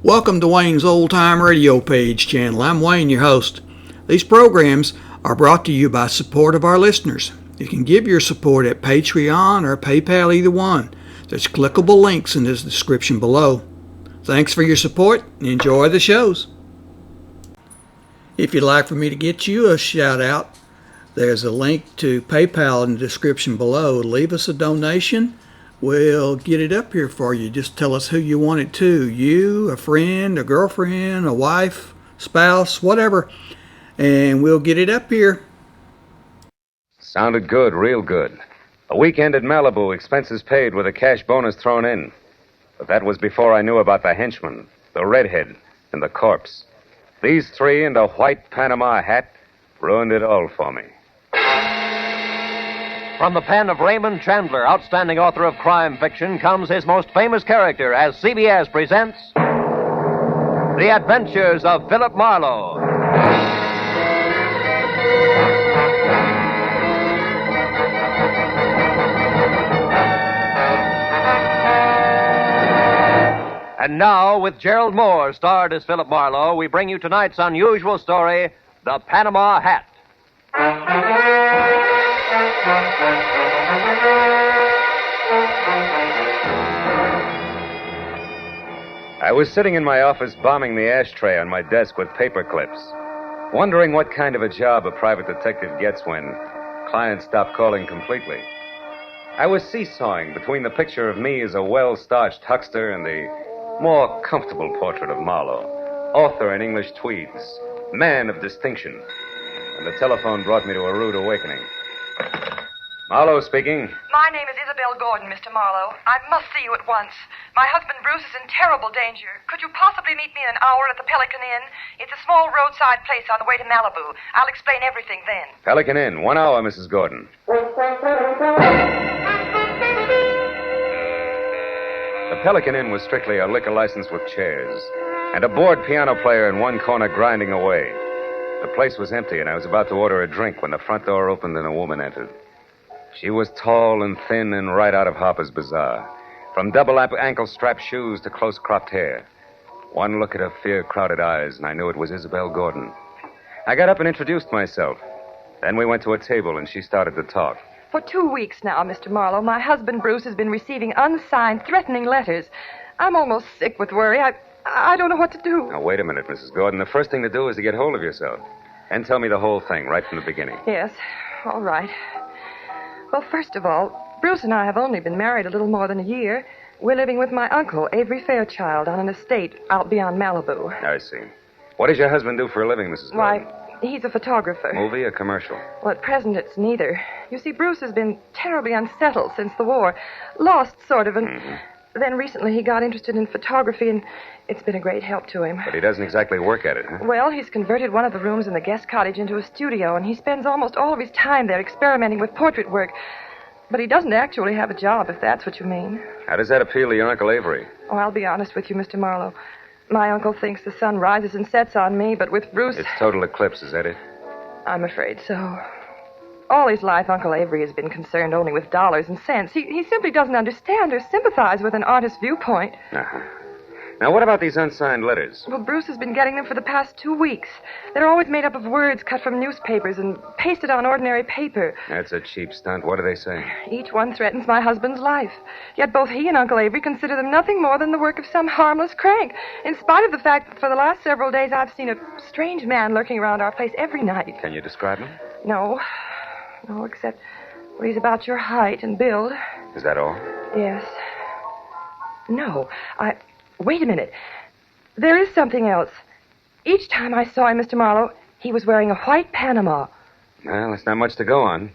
Welcome to Wayne's Old Time Radio Page channel. I'm Wayne, your host. These programs are brought to you by support of our listeners. You can give your support at Patreon or PayPal, either one. There's clickable links in the description below. Thanks for your support and enjoy the shows. If you'd like for me to get you a shout out, there's a link to PayPal in the description below. Leave us a donation. We'll get it up here for you. Just tell us who you want it to. You, a friend, a girlfriend, a wife, spouse, whatever. And we'll get it up here. Sounded good, real good. A weekend at Malibu, expenses paid with a cash bonus thrown in. But that was before I knew about the henchman, the redhead, and the corpse. These three and a white Panama hat ruined it all for me. From the pen of Raymond Chandler, outstanding author of crime fiction, comes his most famous character as CBS presents The Adventures of Philip Marlowe. And now, with Gerald Mohr starred as Philip Marlowe, we bring you tonight's unusual story, The Panama Hat. I was sitting in my office bombing the ashtray on my desk with paper clips, wondering what kind of a job a private detective gets when clients stop calling completely. I was seesawing between the picture of me as a well-starched huckster and the more comfortable portrait of Marlowe, author in English tweeds, man of distinction. And the telephone brought me to a rude awakening. Marlowe speaking. My name is Isabel Gordon, Mr. Marlowe. I must see you at once. My husband Bruce is in terrible danger. Could you possibly meet me in an hour at the Pelican Inn? It's a small roadside place on the way to Malibu. I'll explain everything then. Pelican Inn, 1 hour, Mrs. Gordon. The Pelican Inn was strictly a liquor license with chairs, and a bored piano player in one corner grinding away. The place was empty, and I was about to order a drink when the front door opened and a woman entered. She was tall and thin and right out of Harper's Bazaar, from double ankle-strap shoes to close-cropped hair. One look at her fear-crowded eyes, and I knew it was Isabel Gordon. I got up and introduced myself. Then we went to a table, and she started to talk. For 2 weeks now, Mr. Marlowe, my husband Bruce has been receiving unsigned, threatening letters. I'm almost sick with worry. I don't know what to do. Now, wait a minute, Mrs. Gordon. The first thing to do is to get hold of yourself. And tell me the whole thing right from the beginning. Yes, all right. Well, first of all, Bruce and I have only been married a little more than a year. We're living with my uncle, Avery Fairchild, on an estate out beyond Malibu. I see. What does your husband do for a living, Mrs. Gordon? Why, he's a photographer. Movie or commercial? Well, at present, it's neither. You see, Bruce has been terribly unsettled since the war. Lost, sort of, and then recently he got interested in photography, and it's been a great help to him. But he doesn't exactly work at it, huh? Well, he's converted one of the rooms in the guest cottage into a studio, and he spends almost all of his time there experimenting with portrait work. But he doesn't actually have a job, if that's what you mean. How does that appeal to your Uncle Avery? Oh, I'll be honest with you, Mr. Marlowe. My uncle thinks the sun rises and sets on me, but with Bruce... It's total eclipse, is that it? I'm afraid so. All his life, Uncle Avery has been concerned only with dollars and cents. He simply doesn't understand or sympathize with an artist's viewpoint. Uh-huh. Now, what about these unsigned letters? Well, Bruce has been getting them for the past 2 weeks. They're always made up of words cut from newspapers and pasted on ordinary paper. That's a cheap stunt. What do they say? Each one threatens my husband's life. Yet both he and Uncle Avery consider them nothing more than the work of some harmless crank, in spite of the fact that for the last several days I've seen a strange man lurking around our place every night. Can you describe him? No, except he's about your height and build. Is that all? Yes. No, Wait a minute. There is something else. Each time I saw him, Mr. Marlowe, he was wearing a white Panama. Well, that's not much to go on.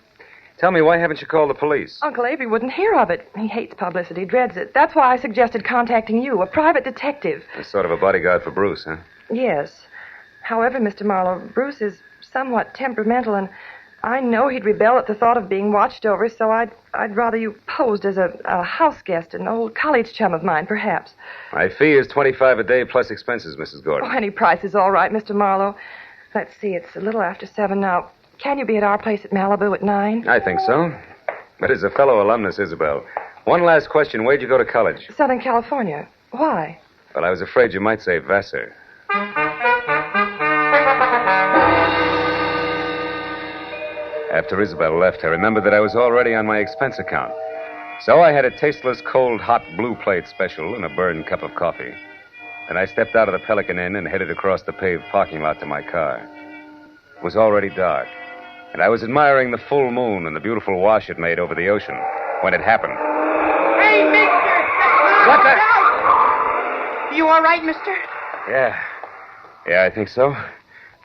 Tell me, why haven't you called the police? Uncle Avery wouldn't hear of it. He hates publicity, dreads it. That's why I suggested contacting you, a private detective. That's sort of a bodyguard for Bruce, huh? Yes. However, Mr. Marlowe, Bruce is somewhat temperamental, and I know he'd rebel at the thought of being watched over, so I'd rather you posed as a house guest, an old college chum of mine, perhaps. My fee is $25 a day plus expenses, Mrs. Gordon. Oh, any price is all right, Mr. Marlowe. Let's see, it's a little after 7 now. Can you be at our place at Malibu at 9? I think so. But as a fellow alumnus, Isabel, one last question. Where'd you go to college? Southern California. Why? Well, I was afraid you might say Vassar. After Isabel left, I remembered that I was already on my expense account. So I had a tasteless, cold, hot blue plate special and a burned cup of coffee. Then I stepped out of the Pelican Inn and headed across the paved parking lot to my car. It was already dark, and I was admiring the full moon and the beautiful wash it made over the ocean when it happened. Hey, mister! What the? You all right, mister? Yeah, I think so.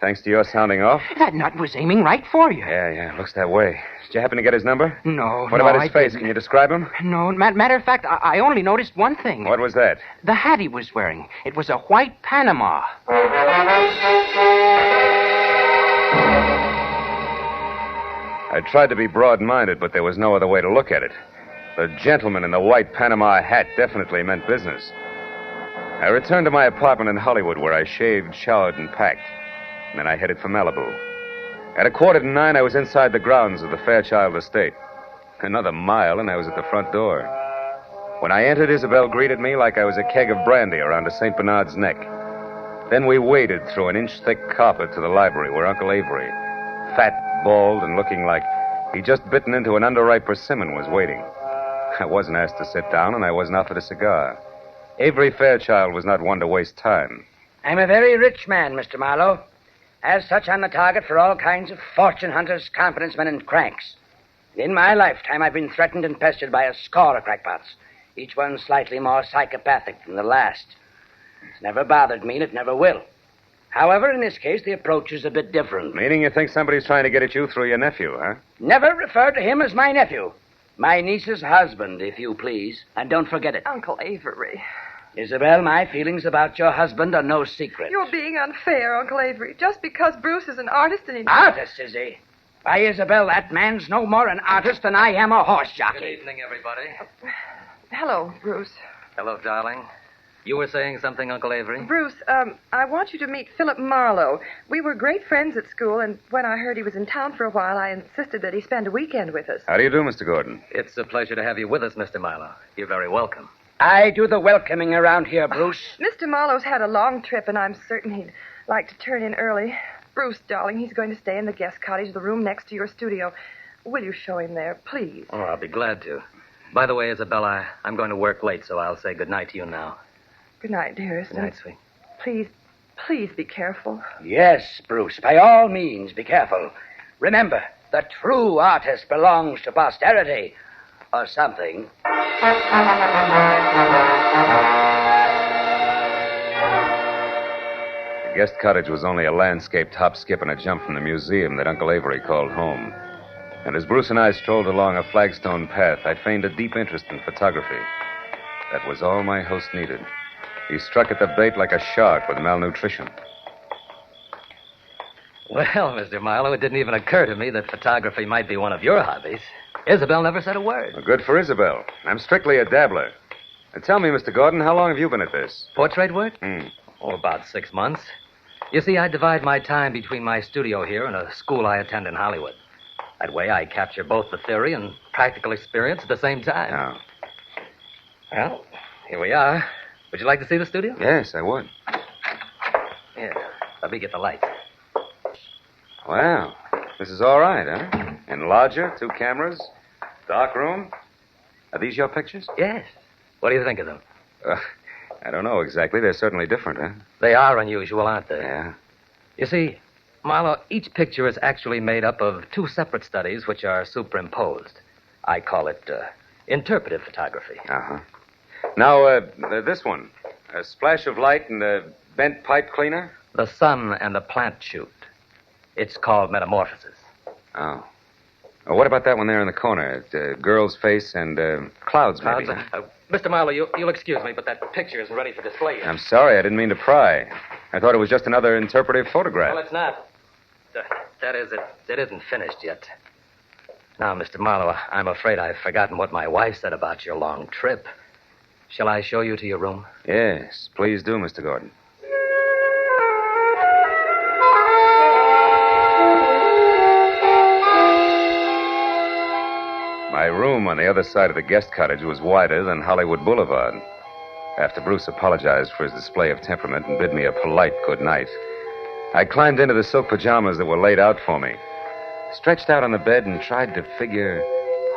Thanks to your sounding off. That nut was aiming right for you. Yeah, looks that way. Did you happen to get his number? No, What about his face? Can you describe him? No, matter of fact, I only noticed one thing. What was that? The hat he was wearing. It was a white Panama. I tried to be broad-minded, but there was no other way to look at it. The gentleman in the white Panama hat definitely meant business. I returned to my apartment in Hollywood, where I shaved, showered, and packed. And then I headed for Malibu. At 8:45, I was inside the grounds of the Fairchild estate. Another mile, and I was at the front door. When I entered, Isabel greeted me like I was a keg of brandy around a St. Bernard's neck. Then we waded through an inch-thick carpet to the library where Uncle Avery, fat, bald, and looking like he'd just bitten into an underripe persimmon, was waiting. I wasn't asked to sit down, and I wasn't offered a cigar. Avery Fairchild was not one to waste time. I'm a very rich man, Mr. Marlowe. As such, I'm the target for all kinds of fortune hunters, confidence men, and cranks. In my lifetime, I've been threatened and pestered by a score of crackpots, each one slightly more psychopathic than the last. It's never bothered me, and it never will. However, in this case, the approach is a bit different. Meaning you think somebody's trying to get at you through your nephew, huh? Never refer to him as my nephew. My niece's husband, if you please. And don't forget it. Uncle Avery. Isabel, my feelings about your husband are no secret. You're being unfair, Uncle Avery. Just because Bruce is an artist and he... Artist, is he? Why, Isabel, that man's no more an artist than I am a horse jockey. Good evening, everybody. Hello, Bruce. Hello, darling. You were saying something, Uncle Avery? Bruce, I want you to meet Philip Marlowe. We were great friends at school, and when I heard he was in town for a while, I insisted that he spend a weekend with us. How do you do, Mr. Gordon? It's a pleasure to have you with us, Mr. Marlowe. You're very welcome. I do the welcoming around here, Bruce. Mr. Marlowe's had a long trip, and I'm certain he'd like to turn in early. Bruce, darling, he's going to stay in the guest cottage, the room next to your studio. Will you show him there, please? Oh, I'll be glad to. By the way, Isabella, I'm going to work late, so I'll say good night to you now. Good night, dearest. Good night, sweet. Please be careful. Yes, Bruce, by all means, be careful. Remember, the true artist belongs to posterity. Or something. The guest cottage was only a landscaped hop, skip, and a jump from the museum that Uncle Avery called home. And as Bruce and I strolled along a flagstone path, I feigned a deep interest in photography. That was all my host needed. He struck at the bait like a shark with malnutrition. Well, Mr. Marlowe, it didn't even occur to me that photography might be one of your hobbies. Isabel never said a word. Well, good for Isabel. I'm strictly a dabbler. Now, tell me, Mr. Gordon, how long have you been at this? Portrait work? Hmm. Oh, about 6 months. You see, I divide my time between my studio here and a school I attend in Hollywood. That way I capture both the theory and practical experience at the same time. Oh. Well, here we are. Would you like to see the studio? Yes, I would. Here, let me get the lights. Wow. This is all right, huh? Enlarger, 2 cameras, dark room. Are these your pictures? Yes. What do you think of them? I don't know exactly. They're certainly different, huh? They are unusual, aren't they? Yeah. You see, Marlowe, each picture is actually made up of 2 separate studies which are superimposed. I call it interpretive photography. Uh-huh. Now, this one. A splash of light and a bent pipe cleaner? The sun and the plant shoot. It's called metamorphosis. Oh. What about that one there in the corner? Girl's face and clouds, maybe. Mr. Marlowe, you'll excuse me, but that picture isn't ready for display yet. I'm sorry. I didn't mean to pry. I thought it was just another interpretive photograph. Well, it's not. That is, it isn't finished yet. Now, Mr. Marlowe, I'm afraid I've forgotten what my wife said about your long trip. Shall I show you to your room? Yes, please do, Mr. Gordon. My room on the other side of the guest cottage was wider than Hollywood Boulevard. After Bruce apologized for his display of temperament and bid me a polite good night, I climbed into the silk pajamas that were laid out for me, stretched out on the bed, and tried to figure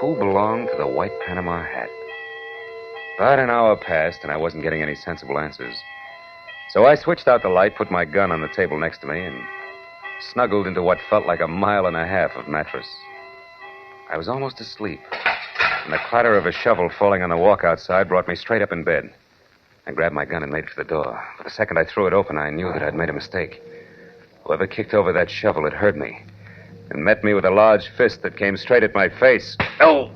who belonged to the white Panama hat. But an hour passed, and I wasn't getting any sensible answers. So I switched out the light, put my gun on the table next to me, and snuggled into what felt like 1.5 miles of mattress. I was almost asleep, and the clatter of a shovel falling on the walk outside brought me straight up in bed. I grabbed my gun and made for the door. But the second I threw it open, I knew that I'd made a mistake. Whoever kicked over that shovel had heard me and met me with a large fist that came straight at my face. Oh!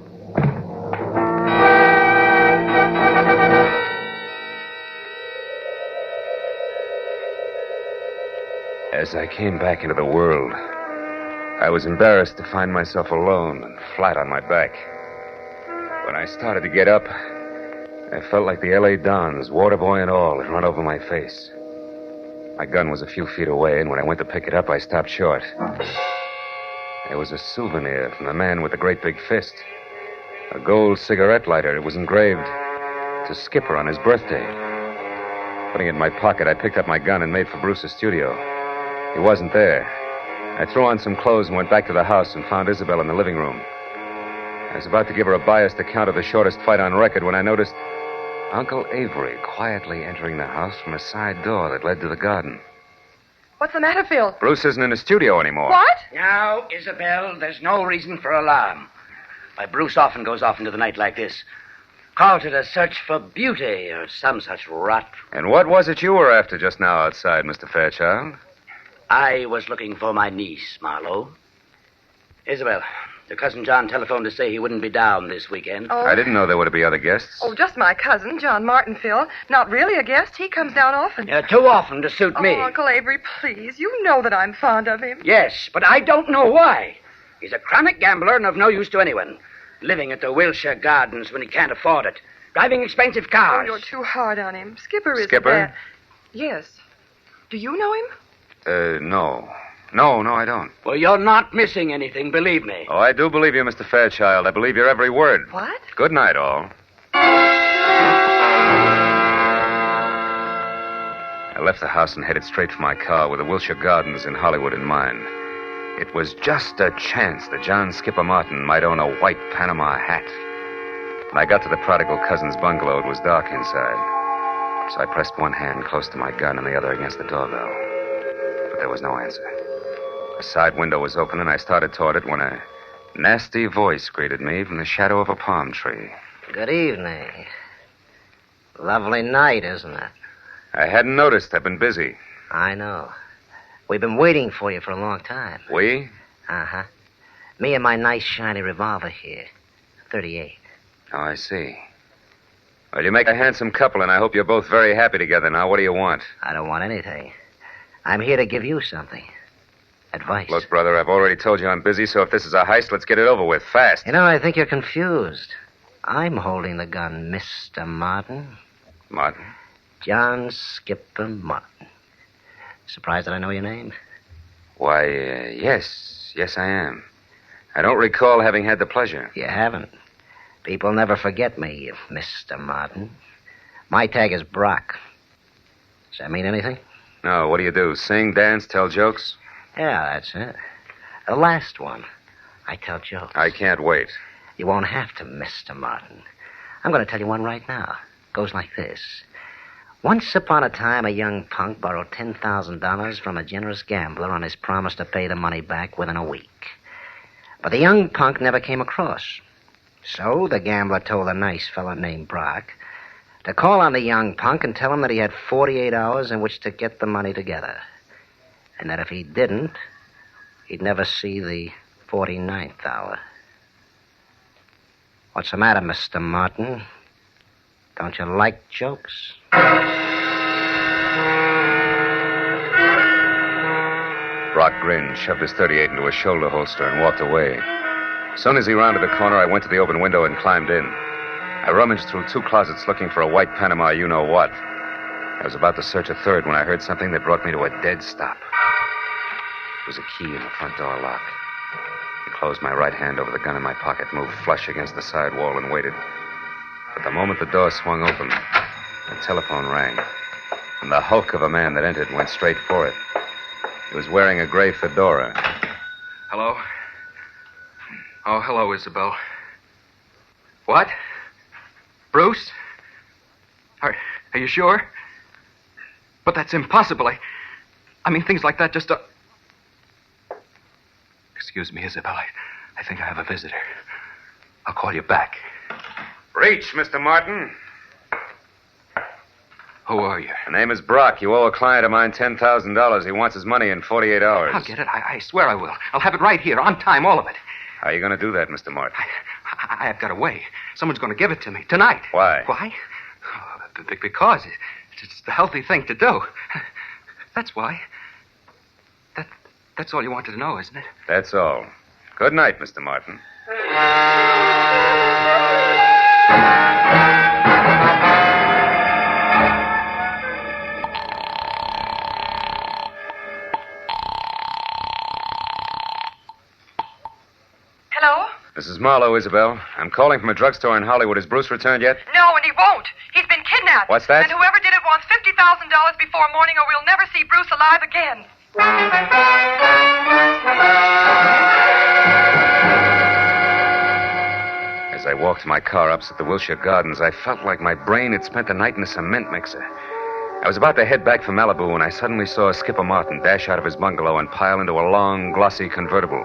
As I came back into the world, I was embarrassed to find myself alone and flat on my back. When I started to get up, I felt like the L.A. Dons, water boy and all, had run over my face. My gun was a few feet away, and when I went to pick it up, I stopped short. There was a souvenir from the man with the great big fist. A gold cigarette lighter. It was engraved to Skipper on his birthday. Putting it in my pocket, I picked up my gun and made for Bruce's studio. He wasn't there. I threw on some clothes and went back to the house and found Isabel in the living room. I was about to give her a biased account of the shortest fight on record when I noticed Uncle Avery quietly entering the house from a side door that led to the garden. What's the matter, Phil? Bruce isn't in the studio anymore. What? Now, Isabel, there's no reason for alarm. Why, Bruce often goes off into the night like this. Called it a search for beauty or some such rot. And what was it you were after just now outside, Mr. Fairchild? I was looking for my niece, Marlowe. Isabel, your cousin John telephoned to say he wouldn't be down this weekend. Oh. I didn't know there were to be other guests. Oh, just my cousin, John Martin, Phil. Not really a guest. He comes down often. Too often to suit me. Oh, Uncle Avery, please. You know that I'm fond of him. Yes, but I don't know why. He's a chronic gambler and of no use to anyone. Living at the Wilshire Gardens when he can't afford it. Driving expensive Oh, cars. you're too hard on him. Skipper isn't Skipper? bad. Yes. Do you know him? No. No, I don't. Well, you're not missing anything, believe me. Oh, I do believe you, Mr. Fairchild. I believe your every word. What? Good night, all. I left the house and headed straight for my car with the Wilshire Gardens in Hollywood in mind. It was just a chance that John Skipper Martin might own a white Panama hat. When I got to the prodigal cousin's bungalow, it was dark inside. So I pressed one hand close to my gun and the other against the doorbell. But there was no answer. A side window was open, and I started toward it when a nasty voice greeted me from the shadow of a palm tree. Good evening. Lovely night, isn't it? I hadn't noticed. I've been busy. I know. We've been waiting for you for a long time. We? Uh-huh. Me and my nice shiny revolver here. 38. Oh, I see. Well, you make a handsome couple, and I hope you're both very happy together now. What do you want? I don't want anything. I'm here to give you something. Advice. Look, brother, I've already told you I'm busy, so if this is a heist, let's get it over with, fast. You know, I think you're confused. I'm holding the gun, Mr. Martin. Martin? John Skipper Martin. Surprised that I know your name? Why, yes. Yes, I am. I don't recall having had the pleasure. You haven't. People never forget me, Mr. Martin. My tag is Brock. Does that mean anything? No, what do? Sing, dance, tell jokes? Yeah, that's it. The last one. I tell jokes. I can't wait. You won't have to, Mr. Martin. I'm going to tell you one right now. Goes like this. Once upon a time, a young punk borrowed $10,000 from a generous gambler on his promise to pay the money back within a week. But the young punk never came across. So the gambler told a nice fellow named Brock to call on the young punk and tell him that he had 48 hours in which to get the money together. And that if he didn't, he'd never see the 49th hour. What's the matter, Mr. Martin? Don't you like jokes? Brock grinned, shoved his 38 into a shoulder holster, and walked away. As soon as he rounded the corner, I went to the open window and climbed in. I rummaged through 2 closets looking for a white Panama you-know-what. I was about to search a third when I heard something that brought me to a dead stop. It was a key in the front door lock. I closed my right hand over the gun in my pocket, moved flush against the side wall, and waited. But the moment the door swung open, The telephone rang, and the hulk of a man that entered went straight for it. He was wearing a gray fedora. Hello? Oh, hello, Isabel. What? Bruce? Are you sure? But that's impossible. I mean, things like that just don't... Excuse me, Isabel. I think I have a visitor. I'll call you back. Reach, Mr. Martin. Who are you? The name is Brock. You owe a client of mine $10,000. He wants his money in 48 hours. I'll get it. I swear I will. I'll have it right here, on time, all of it. How are you going to do that, Mr. Martin? I've got a way. Someone's going to give it to me tonight. Why? Why? Because it's the healthy thing to do. That's why. That's all you wanted to know, isn't it? That's all. Good night, Mr. Martin. Hello? Mrs. Marlowe, Isabel. I'm calling from a drugstore in Hollywood. Has Bruce returned yet? No, and he won't. He's been kidnapped. What's that? And whoever did it wants $50,000 before morning, or we'll never see Bruce alive again. As I walked to my car opposite the Wilshire Gardens, I felt like my brain had spent the night in a cement mixer. I was about to head back for Malibu when I suddenly saw Skipper Martin dash out of his bungalow and pile into a long, glossy convertible.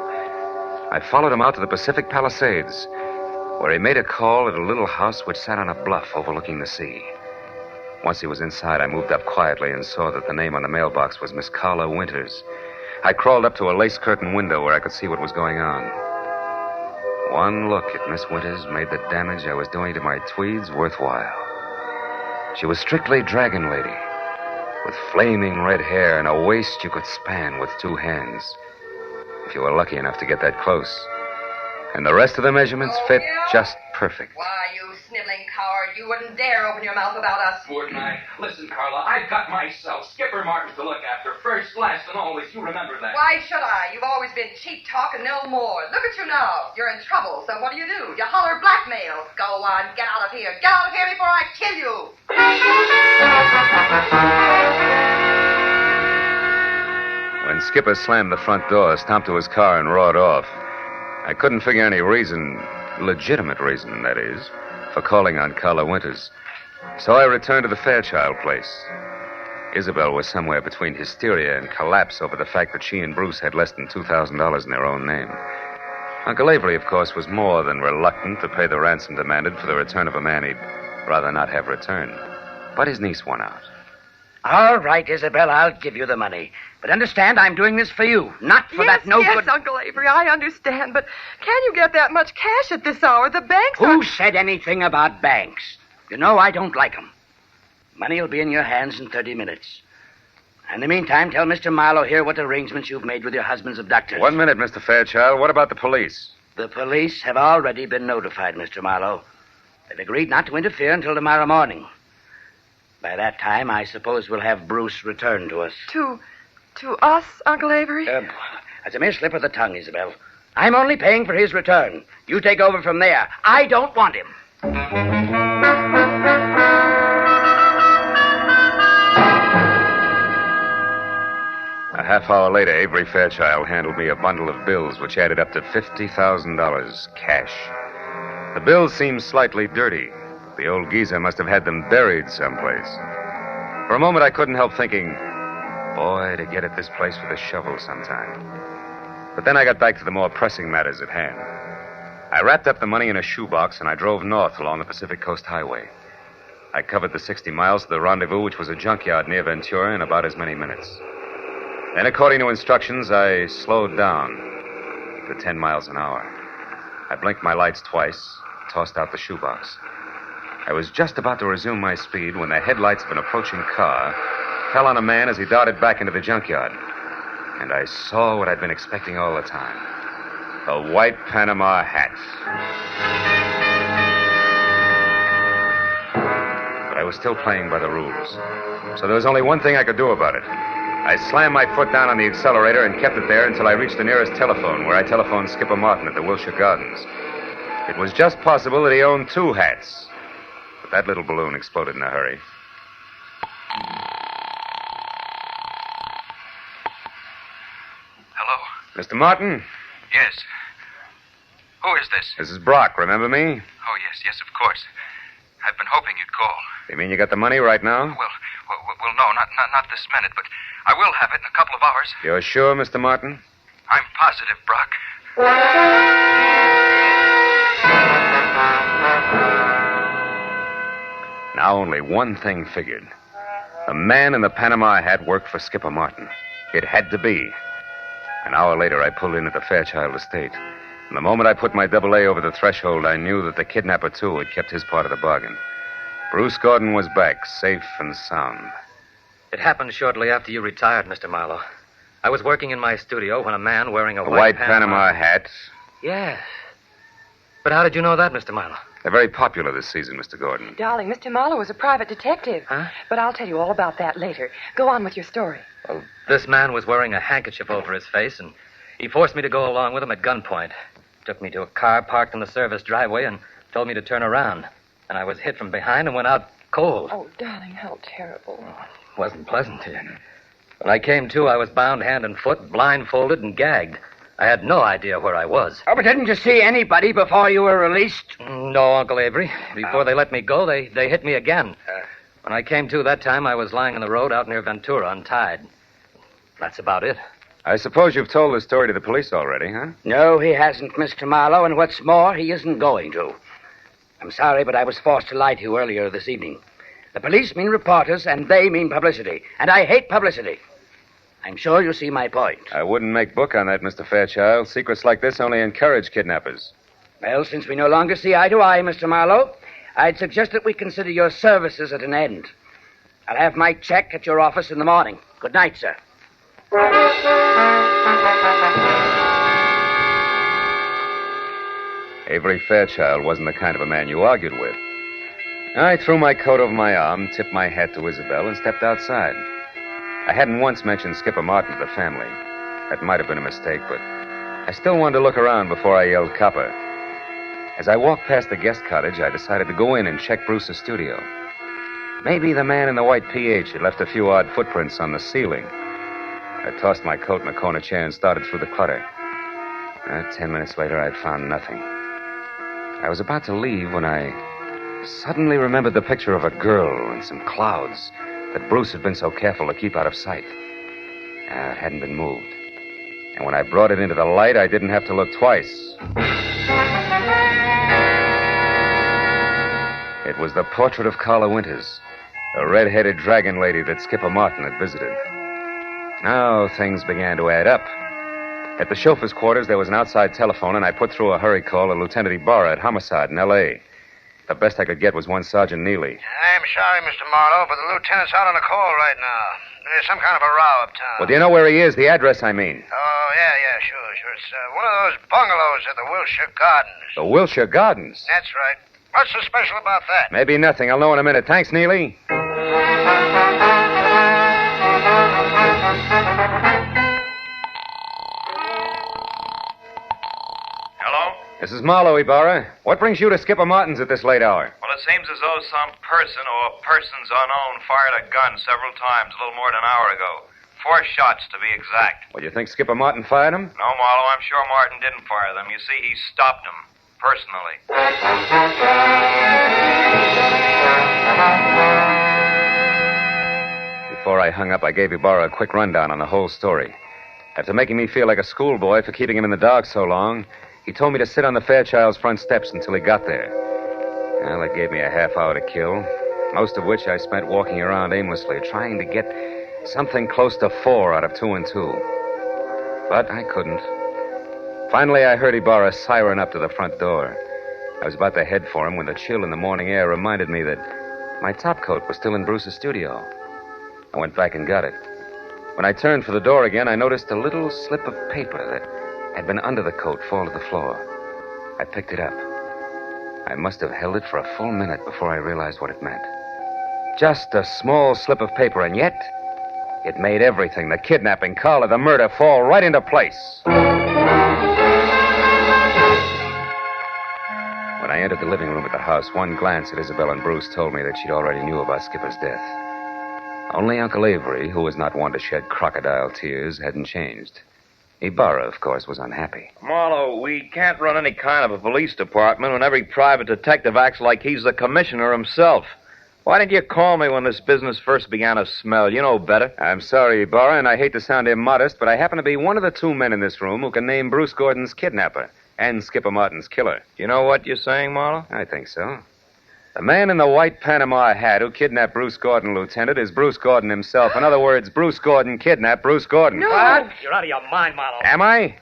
I followed him out to the Pacific Palisades, where he made a call at a little house which sat on a bluff overlooking the sea. Once he was inside, I moved up quietly and saw that the name on the mailbox was Miss Carla Winters. I crawled up to a lace-curtain window where I could see what was going on. One look at Miss Winters made the damage I was doing to my tweeds worthwhile. She was strictly Dragon Lady, with flaming red hair and a waist you could span with two hands, if you were lucky enough to get that close. And the rest of the measurements fit just perfect. Why, you sniveling coward, you wouldn't dare open your mouth about us. Wouldn't I? Listen, Carla, I've got myself Skipper Martin to look after. First, last, and always. You remember that. Why should I? You've always been cheap talk and no more. Look at you now. You're in trouble, so what do? You holler blackmail. Go on, get out of here. Get out of here before I kill you. When Skipper slammed the front door, stomped to his car, and roared off, I couldn't figure any reason, legitimate reason, that is, for calling on Carla Winters. So I returned to the Fairchild place. Isabel was somewhere between hysteria and collapse over the fact that she and Bruce had less than $2,000 in their own name. Uncle Avery, of course, was more than reluctant to pay the ransom demanded for the return of a man he'd rather not have returned. But his niece won out. All right, Isabel, I'll give you the money. But understand, I'm doing this for you, not for that no yes, good... Uncle Avery, I understand, but can you get that much cash at this hour? The banks are... Who said anything about banks? You know I don't like them. Money will be in your hands in 30 minutes. In the meantime, tell Mr. Marlowe here what arrangements you've made with your husband's abductors. 1 minute, Mr. Fairchild. What about the police? The police have already been notified, Mr. Marlowe. They've agreed not to interfere until tomorrow morning. By that time, I suppose we'll have Bruce returned to us. To us, Uncle Avery? That's a mere slip of the tongue, Isabel. I'm only paying for his return. You take over from there. I don't want him. A half hour later, Avery Fairchild handed me a bundle of bills which added up to $50,000 cash. The bills seemed slightly dirty. The old geezer must have had them buried someplace. For a moment, I couldn't help thinking, boy, to get at this place with a shovel sometime. But then I got back to the more pressing matters at hand. I wrapped up the money in a shoebox and I drove north along the Pacific Coast Highway. I covered the 60 miles to the rendezvous, which was a junkyard near Ventura, in about as many minutes. Then, according to instructions, I slowed down to 10 miles an hour. I blinked my lights twice, tossed out the shoebox. I was just about to resume my speed when the headlights of an approaching car fell on a man as he darted back into the junkyard. And I saw what I'd been expecting all the time. A white Panama hat. But I was still playing by the rules. So there was only one thing I could do about it. I slammed my foot down on the accelerator and kept it there until I reached the nearest telephone, where I telephoned Skipper Martin at the Wilshire Gardens. It was just possible that he owned two hats. But that little balloon exploded in a hurry. Mr. Martin? Yes. Who is this? This is Brock, remember me? Oh, yes, of course. I've been hoping you'd call. You mean you got the money right now? Well, no, not this minute, but I will have it in a couple of hours. You're sure, Mr. Martin? I'm positive, Brock. Now only one thing figured. The man in the Panama hat worked for Skipper Martin. It had to be. An hour later, I pulled in at the Fairchild estate. And the moment I put my AA over the threshold, I knew that the kidnapper, too, had kept his part of the bargain. Bruce Gordon was back, safe and sound. It happened shortly after you retired, Mr. Marlowe. I was working in my studio when a man wearing a White Panama hat. Yes. But how did you know that, Mr. Marlowe? They're very popular this season, Mr. Gordon. Darling, Mr. Marlowe was a private detective. Huh? But I'll tell you all about that later. Go on with your story. Well, this man was wearing a handkerchief over his face, and he forced me to go along with him at gunpoint. Took me to a car parked in the service driveway and told me to turn around. And I was hit from behind and went out cold. Oh, darling, how terrible. It wasn't pleasant. When I came to, I was bound hand and foot, blindfolded, and gagged. I had no idea where I was. Oh, but didn't you see anybody before you were released? No, Uncle Avery. Before they let me go, they hit me again. When I came to that time, I was lying on the road out near Ventura, untied. That's about it. I suppose you've told the story to the police already, huh? No, he hasn't, Mr. Marlowe, and what's more, he isn't going to. I'm sorry, but I was forced to lie to you earlier this evening. The police mean reporters, and they mean publicity. And I hate publicity. I'm sure you see my point. I wouldn't make book on that, Mr. Fairchild. Secrets like this only encourage kidnappers. Well, since we no longer see eye to eye, Mr. Marlowe, I'd suggest that we consider your services at an end. I'll have my check at your office in the morning. Good night, sir. Avery Fairchild wasn't the kind of a man you argued with. I threw my coat over my arm, tipped my hat to Isabel, and stepped outside. I hadn't once mentioned Skipper Martin to the family. That might have been a mistake, but I still wanted to look around before I yelled copper. As I walked past the guest cottage, I decided to go in and check Bruce's studio. Maybe the man in the white PH had left a few odd footprints on the ceiling. I tossed my coat in a corner chair and started through the clutter. 10 minutes later, I'd found nothing. I was about to leave when I suddenly remembered the picture of a girl and some clouds that Bruce had been so careful to keep out of sight. It hadn't been moved. And when I brought it into the light, I didn't have to look twice. It was the portrait of Carla Winters, the red-headed dragon lady that Skipper Martin had visited. Now things began to add up. At the chauffeur's quarters, there was an outside telephone, and I put through a hurry call to Lieutenant Ibarra at Homicide in L.A. The best I could get was one Sergeant Neely. I'm sorry, Mr. Marlowe, but the lieutenant's out on a call right now. There's some kind of a row uptown. Well, do you know where he is? The address, I mean. Oh, yeah, sure. It's one of those bungalows at the Wilshire Gardens. The Wilshire Gardens? That's right. What's so special about that? Maybe nothing. I'll know in a minute. Thanks, Neely. Hello? This is Marlowe, Ibarra. What brings you to Skipper Martin's at this late hour? Well, it seems as though some person or persons unknown fired a gun several times a little more than an hour ago. 4 shots, to be exact. Well, you think Skipper Martin fired them? No, Marlowe, I'm sure Martin didn't fire them. You see, he stopped them, personally. Before I hung up, I gave Ibarra a quick rundown on the whole story. After making me feel like a schoolboy for keeping him in the dark so long, he told me to sit on the Fairchild's front steps until he got there. Well, it gave me a half hour to kill, most of which I spent walking around aimlessly, trying to get something close to 4 out of 2 and 2. But I couldn't. Finally, I heard Ibarra siren up to the front door. I was about to head for him when the chill in the morning air reminded me that my topcoat was still in Bruce's studio. I went back and got it. When I turned for the door again, I noticed a little slip of paper that had been under the coat fall to the floor. I picked it up. I must have held it for a full minute before I realized what it meant. Just a small slip of paper, and yet it made everything, the kidnapping, Carla, the murder, fall right into place. When I entered the living room at the house, one glance at Isabel and Bruce told me that she'd already knew about Skipper's death. Only Uncle Avery, who was not one to shed crocodile tears, hadn't changed. Ibarra, of course, was unhappy. Marlowe, we can't run any kind of a police department when every private detective acts like he's the commissioner himself. Why didn't you call me when this business first began to smell? You know better. I'm sorry, Ibarra, and I hate to sound immodest, but I happen to be one of the two men in this room who can name Bruce Gordon's kidnapper and Skipper Martin's killer. Do you know what you're saying, Marlowe? I think so. The man in the white Panama hat who kidnapped Bruce Gordon, Lieutenant, is Bruce Gordon himself. In other words, Bruce Gordon kidnapped Bruce Gordon. No! What? You're out of your mind, Marlowe. Am I?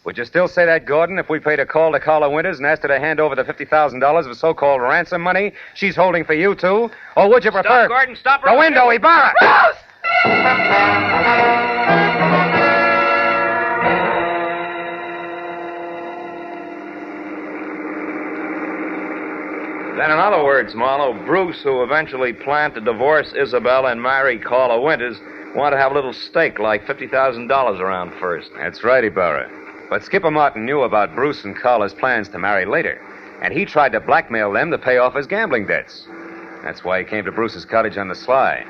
Would you still say that, Gordon, if we paid a call to Carla Winters and asked her to hand over the $50,000 of so-called ransom money she's holding for you two? Or would you prefer... Stop, Gordon, stop The window, Ibarra! Then, in other words, Marlowe, Bruce, who eventually planned to divorce Isabel and marry Carla Winters, wanted to have a little stake, like $50,000 around first. That's right, Ibarra. But Skipper Martin knew about Bruce and Carla's plans to marry later, and he tried to blackmail them to pay off his gambling debts. That's why he came to Bruce's cottage on the sly.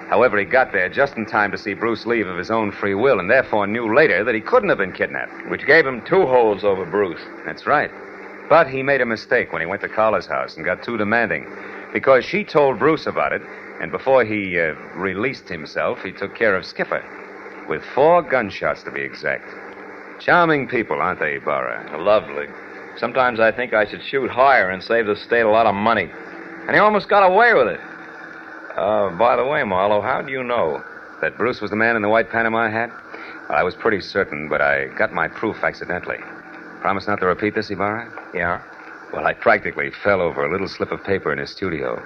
However, he got there just in time to see Bruce leave of his own free will, and therefore knew later that he couldn't have been kidnapped. Which gave him two holds over Bruce. That's right. But he made a mistake when he went to Carla's house and got too demanding, because she told Bruce about it, and before he released himself, he took care of Skipper, with 4 gunshots to be exact. Charming people, aren't they, Ibarra? Lovely. Sometimes I think I should shoot higher and save the state a lot of money. And he almost got away with it. By the way, Marlowe, how do you know? That Bruce was the man in the white Panama hat? Well, I was pretty certain, but I got my proof accidentally. Promise not to repeat this, Ibarra? Yeah? Well, I practically fell over a little slip of paper in his studio.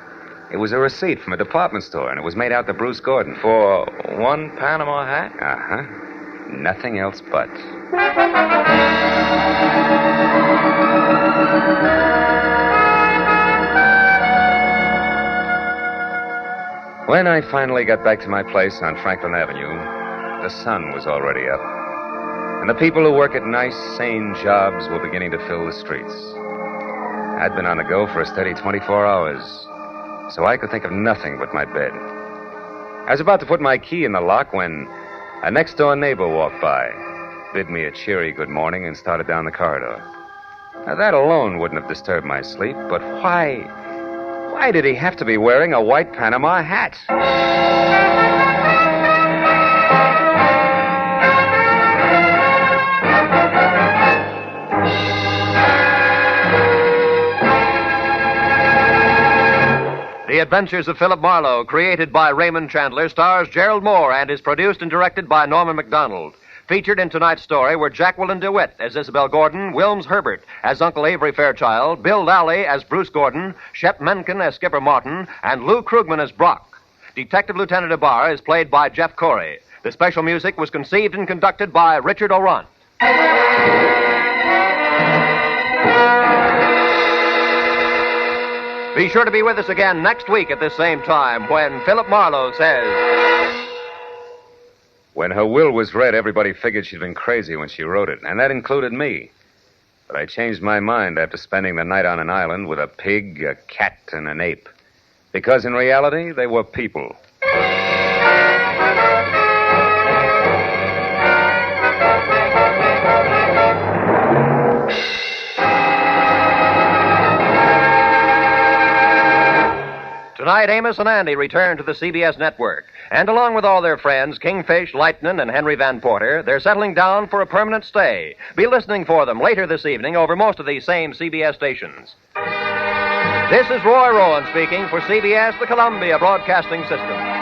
It was a receipt from a department store, and it was made out to Bruce Gordon. For 1 Panama hat? Uh-huh. Nothing else but. When I finally got back to my place on Franklin Avenue, the sun was already up. And the people who work at nice, sane jobs were beginning to fill the streets. I'd been on the go for a steady 24 hours, so I could think of nothing but my bed. I was about to put my key in the lock when a next-door neighbor walked by, bid me a cheery good morning, and started down the corridor. Now, that alone wouldn't have disturbed my sleep, but why did he have to be wearing a white Panama hat? The Adventures of Philip Marlowe, created by Raymond Chandler, stars Gerald Mohr and is produced and directed by Norman MacDonald. Featured in tonight's story were Jacqueline DeWitt as Isabel Gordon, Wilms Herbert as Uncle Avery Fairchild, Bill Lally as Bruce Gordon, Shep Menken as Skipper Martin, and Lou Krugman as Brock. Detective Lieutenant Ibarra is played by Jeff Corey. The special music was conceived and conducted by Richard Orant. Be sure to be with us again next week at this same time when Philip Marlowe says... When her will was read, everybody figured she'd been crazy when she wrote it, and that included me. But I changed my mind after spending the night on an island with a pig, a cat, and an ape. Because in reality, they were people. Tonight, Amos and Andy return to the CBS network. And along with all their friends, Kingfish, Lightnin, and Henry Van Porter, they're settling down for a permanent stay. Be listening for them later this evening over most of these same CBS stations. This is Roy Rowan speaking for CBS, the Columbia Broadcasting System.